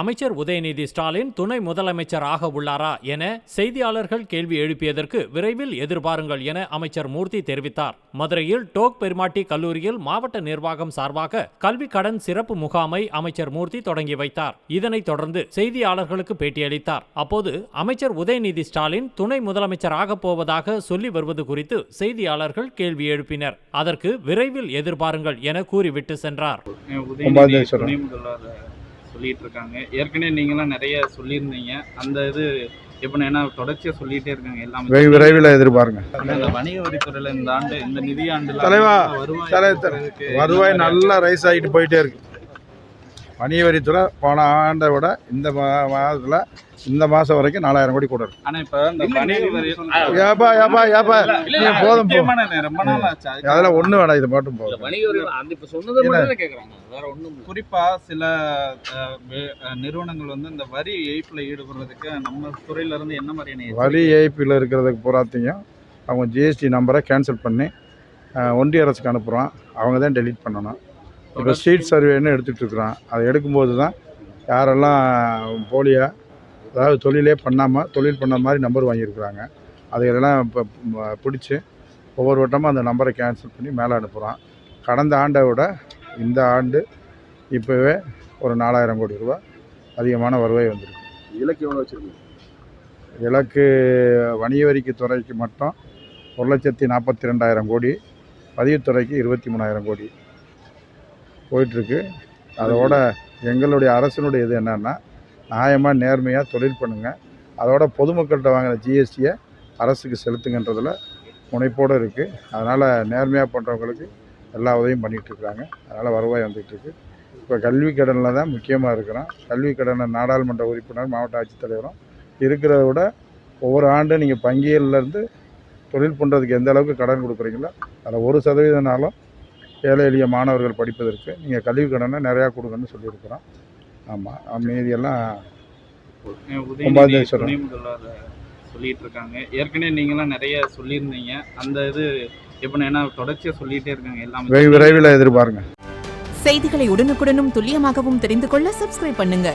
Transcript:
அமைச்சர் உதயநிதி ஸ்டாலின் துணை முதலமைச்சர் ஆக உள்ளாரா என செய்தியாளர்கள் கேள்வி எழுப்பியதற்கு விரைவில் எதிர்பாருங்கள் என அமைச்சர் மூர்த்தி தெரிவித்தார். மதுரையில் டோக் பெருமாட்டி கல்லூரியில் மாவட்ட நிர்வாகம் சார்பாக கல்வி கடன் சிறப்பு முகாமை அமைச்சர் மூர்த்தி தொடங்கி வைத்தார். இதனைத் தொடர்ந்து செய்தியாளர்களுக்கு பேட்டியளித்தார். அப்போது அமைச்சர் உதயநிதி ஸ்டாலின் துணை முதலமைச்சர் ஆகப் போவதாக சொல்லி வருவது குறித்து செய்தியாளர்கள் கேள்வி எழுப்பினர். அதற்கு விரைவில் எதிர்பாருங்கள் என கூறிவிட்டு சென்றார். சொல்லிட்டு இருக்காங்க. ஏற்கனவே நீங்களாம் நிறைய சொல்லியிருந்தீங்க. அந்த இது எப்படின்னா தொடர்ச்சியாக சொல்லிகிட்டே இருக்காங்க. எல்லாமே விரைவில் எதிர்பாருங்க. இந்த வணிக வரித்துறையில் இந்த ஆண்டு இந்த நிதியாண்டில் வருவாய் நல்லா ரைஸ் ஆகிட்டு போயிட்டே இருக்கு. வணிக வரித்துறை போன ஆண்டை விட இந்த மாதத்தில் இந்த மாதம் வரைக்கும் 4000 கோடி கூட இருக்கு. ஆனால் இப்போ இந்த வணிக வரி போதும் அதெல்லாம் ஒன்றும் வேணாம், இது மட்டும் போதும். குறிப்பாக சில நிறுவனங்கள் வந்து இந்த வரி ஏய்ப்பில் ஈடுபடுறதுக்கு நம்ம துறையிலேருந்து என்ன மாதிரியான வரி ஏய்ப்பில் இருக்கிறதுக்கு பூராத்தையும் அவங்க ஜிஎஸ்டி நம்பரை கேன்சல் பண்ணி ஒன்றிய அரசுக்கு அனுப்புகிறோம். அவங்க தான் டெலீட் பண்ணணும். இப்போ ஸ்ட்ரீட் சர்வேன்னு எடுத்துகிட்டு இருக்கிறோம். அதை எடுக்கும்போது தான் யாரெல்லாம் போலியாக அதாவது தொழிலே பண்ணாமல் தொழில் பண்ண மாதிரி நம்பர் வாங்கியிருக்கிறாங்க அதையெல்லாம் இப்போ பிடிச்சி ஒவ்வொரு வட்டமும் அந்த நம்பரை கேன்சல் பண்ணி மேலே அனுப்புகிறோம். கடந்த ஆண்டை விட இந்த ஆண்டு இப்போவே ஒரு 4000 கோடி ரூபா அதிகமான வருவாய் வந்திருக்கு. இலக்கு எவ்வளோ வச்சுருக்கீங்க? இலக்கு வணிக வரிக்கு துறைக்கு மட்டும் 1,42,000 கோடி, பதிவுத்துறைக்கு 23,000 கோடி போயிட்டுருக்கு. அதோட எங்களுடைய அரசினுடைய இது என்னென்னா நியாயமாக நேர்மையாக தொழில் பண்ணுங்கள், அதோட பொதுமக்கள்கிட்ட வாங்கின ஜிஎஸ்டியை அரசுக்கு செலுத்துங்கன்றதில் முனைப்போடு இருக்குது. அதனால் நேர்மையாக பண்ணுறவங்களுக்கு எல்லா உதவியும் பண்ணிகிட்ருக்குறாங்க. அதனால் வருவாய் வந்துகிட்ருக்கு. இப்போ கல்வி கடனில் தான் முக்கியமாக இருக்கிறோம். கல்வி கடனை நாடாளுமன்ற உறுப்பினர் மாவட்ட ஆட்சித்தலைவரும் இருக்கிறத விட ஒவ்வொரு ஆண்டும் நீங்கள் வங்கியிலேருந்து தொழில் பண்ணுறதுக்கு எந்த அளவுக்கு கடன் கொடுக்குறீங்களோ அதில் 1% ஏழை எளிய மாணவர்கள் படிப்பதற்கு நீங்கள் கல்வி கடனை நிறையா கொடுங்கன்னு சொல்லியிருக்கிறோம். ஆமாம், மீதியெல்லாம் சொல்லிட்டு இருக்காங்க. ஏற்கனவே நீங்களாம் நிறைய சொல்லியிருந்தீங்க. அந்த இது எப்படின்னா தொடர்ச்சியாக சொல்லிகிட்டே இருக்காங்க. எல்லாமே விரைவில் எதிர்பாருங்க. செய்திகளை உடனுக்குடனும் துல்லியமாகவும் தெரிந்து கொள்ள சப்ஸ்கிரைப் பண்ணுங்க.